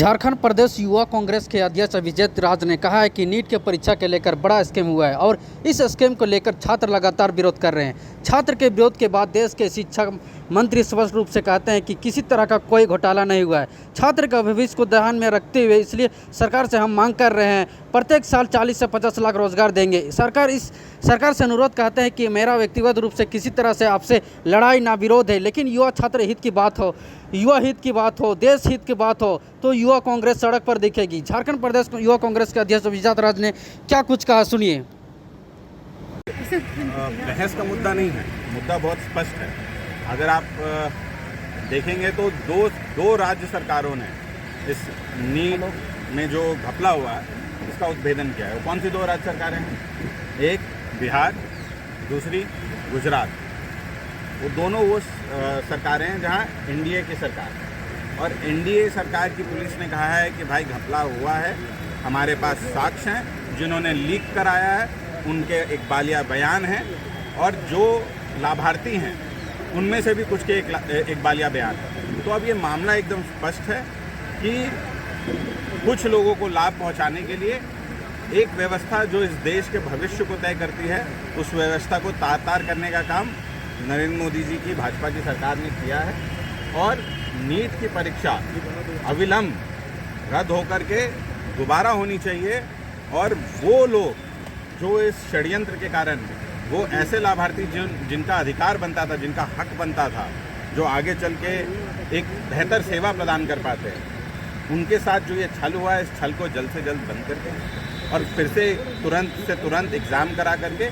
झारखंड प्रदेश युवा कांग्रेस के अध्यक्ष विजय राज ने कहा है कि नीट के परीक्षा के लेकर बड़ा स्कैम हुआ है और इस स्कैम को लेकर छात्र लगातार विरोध कर रहे हैं। छात्र के विरोध के बाद देश के शिक्षा मंत्री स्पष्ट रूप से कहते हैं कि किसी तरह का कोई घोटाला नहीं हुआ है। छात्र का भविष्य को ध्यान में रखते हुए इसलिए सरकार से हम मांग कर रहे हैं, प्रत्येक साल 40 से 50 लाख रोजगार देंगे। सरकार से अनुरोध कहते हैं कि मेरा व्यक्तिगत रूप से किसी तरह से आपसे लड़ाई ना विरोध है, लेकिन युवा छात्र हित की बात हो, युवा हित की बात हो, देश हित की बात हो तो युवा कांग्रेस सड़क पर दिखेगी। झारखंड प्रदेश युवा कांग्रेस के अध्यक्ष विजय राज ने क्या कुछ कहा, सुनिए। बहस का मुद्दा नहीं है, मुद्दा बहुत स्पष्ट है। अगर आप देखेंगे तो दो राज्य सरकारों ने इस नीट में जो घपला हुआ है इसका उद्भेदन किया है। वो कौन सी दो राज्य सरकारें हैं? एक बिहार, दूसरी गुजरात। वो दोनों सरकारें हैं जहां एनडीए की सरकार है, और एनडीए सरकार की पुलिस ने कहा है कि भाई घपला हुआ है, हमारे पास साक्ष्य हैं, जिन्होंने लीक कराया है उनके एक बालिया बयान है, और जो लाभार्थी हैं उनमें से भी कुछ के एक बालिया बयान है। तो अब ये मामला एकदम स्पष्ट है कि कुछ लोगों को लाभ पहुंचाने के लिए एक व्यवस्था जो इस देश के भविष्य को तय करती है, उस व्यवस्था को तार-तार करने का काम नरेंद्र मोदी जी की भाजपा की सरकार ने किया है। और नीट की परीक्षा अविलंब रद्द होकर के दोबारा होनी चाहिए, और वो लोग जो इस षड्यंत्र के कारण वो ऐसे लाभार्थी जिनका अधिकार बनता था, जिनका हक बनता था, जो आगे चल के एक बेहतर सेवा प्रदान कर पाते हैं, उनके साथ जो ये छल हुआ है, इस छल को जल्द से जल्द बंद करके और फिर से तुरंत एग्ज़ाम करा करके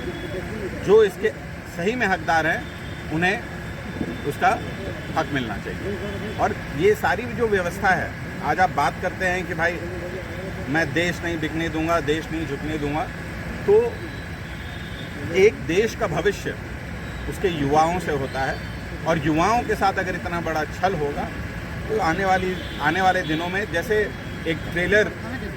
जो इसके सही में हकदार हैं उन्हें उसका हक मिलना चाहिए। और ये सारी जो व्यवस्था है, आज आप बात करते हैं कि भाई मैं देश नहीं बिकने दूंगा, देश नहीं झुकने दूंगा, तो एक देश का भविष्य उसके युवाओं से होता है, और युवाओं के साथ अगर इतना बड़ा छल होगा तो आने वाले दिनों में, जैसे एक ट्रेलर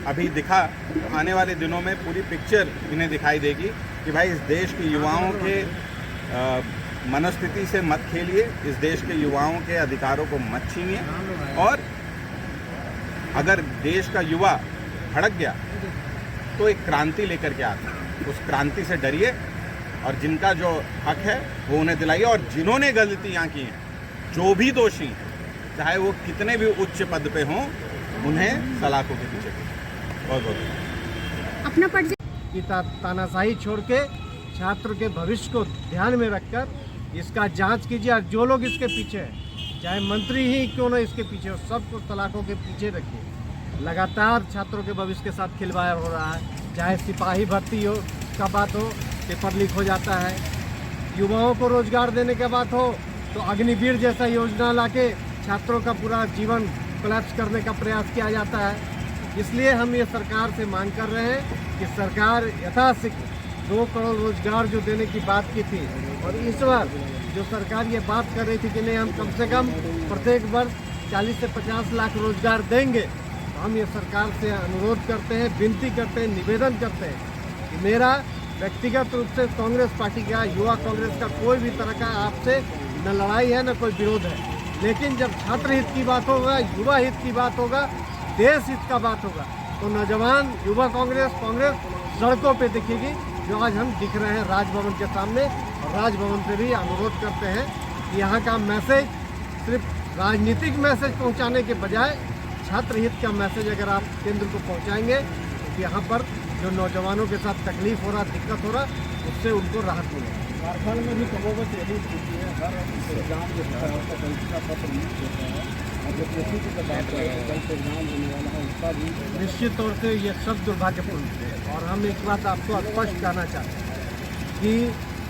अभी दिखा, तो आने वाले दिनों में पूरी पिक्चर इन्हें दिखाई देगी कि भाई इस देश के युवाओं के मनोस्थिति से मत खेलिए, इस देश के युवाओं के अधिकारों को मत छीनिए, और अगर देश का युवा भड़क गया तो एक क्रांति लेकर के आता है, उस क्रांति से डरिए और जिनका जो हक है वो उन्हें दिलाइए। और जिन्होंने गलतियां की हैं, जो भी दोषी हैं, चाहे वो कितने भी उच्च पद पे हों, उन्हें सलाखों के पीछे बहुत बहुत अपना परिचय तानाशाही छोड़ के छात्र के भविष्य को ध्यान में रखकर इसका जांच कीजिए। और जो लोग इसके पीछे हैं, चाहे मंत्री ही क्यों ना इसके पीछे हो, सबको सलाखों के पीछे रखिए। लगातार छात्रों के भविष्य के साथ खिलवाड़ हो रहा है, चाहे सिपाही भर्ती हो का बात हो, पेपर लीक हो जाता है, युवाओं को रोजगार देने की बात हो तो अग्निवीर जैसा योजना लाके छात्रों का पूरा जीवन कोलैप्स करने का प्रयास किया जाता है। इसलिए हम ये सरकार से मांग कर रहे हैं कि सरकार यथाशीघ्र 2 करोड़ रोजगार जो देने की बात की थी, और इस बार जो सरकार ये बात कर रही थी कि नहीं हम कम से कम प्रत्येक वर्ष 40 से 50 लाख रोजगार देंगे, तो हम ये सरकार से अनुरोध करते हैं, विनती करते हैं, निवेदन करते हैं कि मेरा व्यक्तिगत रूप से कांग्रेस पार्टी का, युवा कांग्रेस का कोई भी तरह का आपसे न लड़ाई है न कोई विरोध है, लेकिन जब छात्र हित की बात होगा, युवा हित की बात होगा, देश हित का बात होगा, तो नौजवान युवा कांग्रेस सड़कों पे दिखेगी, जो आज हम दिख रहे हैं राजभवन के सामने। और राजभवन से भी अनुरोध करते हैं कि यहाँ का मैसेज सिर्फ राजनीतिक मैसेज पहुँचाने के बजाय छात्र हित का मैसेज अगर आप केंद्र को पहुँचाएंगे तो यहाँ पर जो नौजवानों के साथ तकलीफ हो रहा, दिक्कत हो रहा, उससे उनको राहत मिलेगी। झारखंड में भी कमोबत यही स्थिति है, हर एग्जाम जो होता है उसका परीक्षा पत्र लीक होता है, और जो किसी की बात करें कल एग्जाम होने वाला है उसका भी निश्चित तौर से ये सब दुर्भाग्यपूर्ण है। और हम एक बात आपको स्पष्ट कहना चाहते हैं कि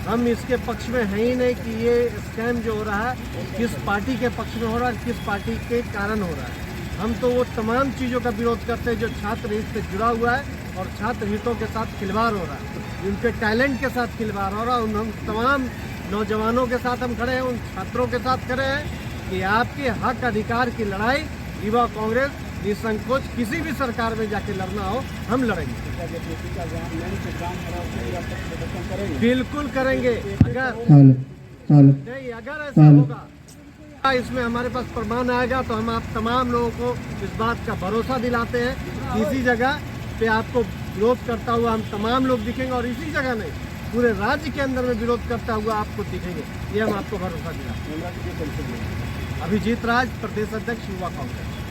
हम इसके पक्ष में हैं ही नहीं कि ये स्कैम जो हो रहा है किस पार्टी के पक्ष में हो रहा है, किस पार्टी के कारण हो रहा है। हम तो वो तमाम चीज़ों का विरोध करते हैं जो छात्र हित से जुड़ा हुआ है और छात्र हितों के साथ खिलवाड़ हो रहा है, उनके टैलेंट के साथ खिलवाड़ हो रहा है। हम तमाम नौजवानों के साथ हम खड़े हैं, उन छात्रों के साथ खड़े हैं कि आपके हक अधिकार की लड़ाई युवा कांग्रेस निसंकोच किसी भी सरकार में जाके लड़ना हो हम लड़ेंगे, बिल्कुल करेंगे। अगर ऐसा होगा इसमें हमारे पास प्रमाण आएगा तो हम आप तमाम लोगों को इस बात का भरोसा दिलाते हैं कि इसी जगह पे आपको विरोध करता हुआ हम तमाम लोग दिखेंगे और इसी जगह नहीं पूरे राज्य के अंदर में विरोध करता हुआ आपको दिखेंगे, ये हम आपको भरोसा दिलाते हैं। अभिजीत राज, प्रदेश अध्यक्ष, युवा कांग्रेस।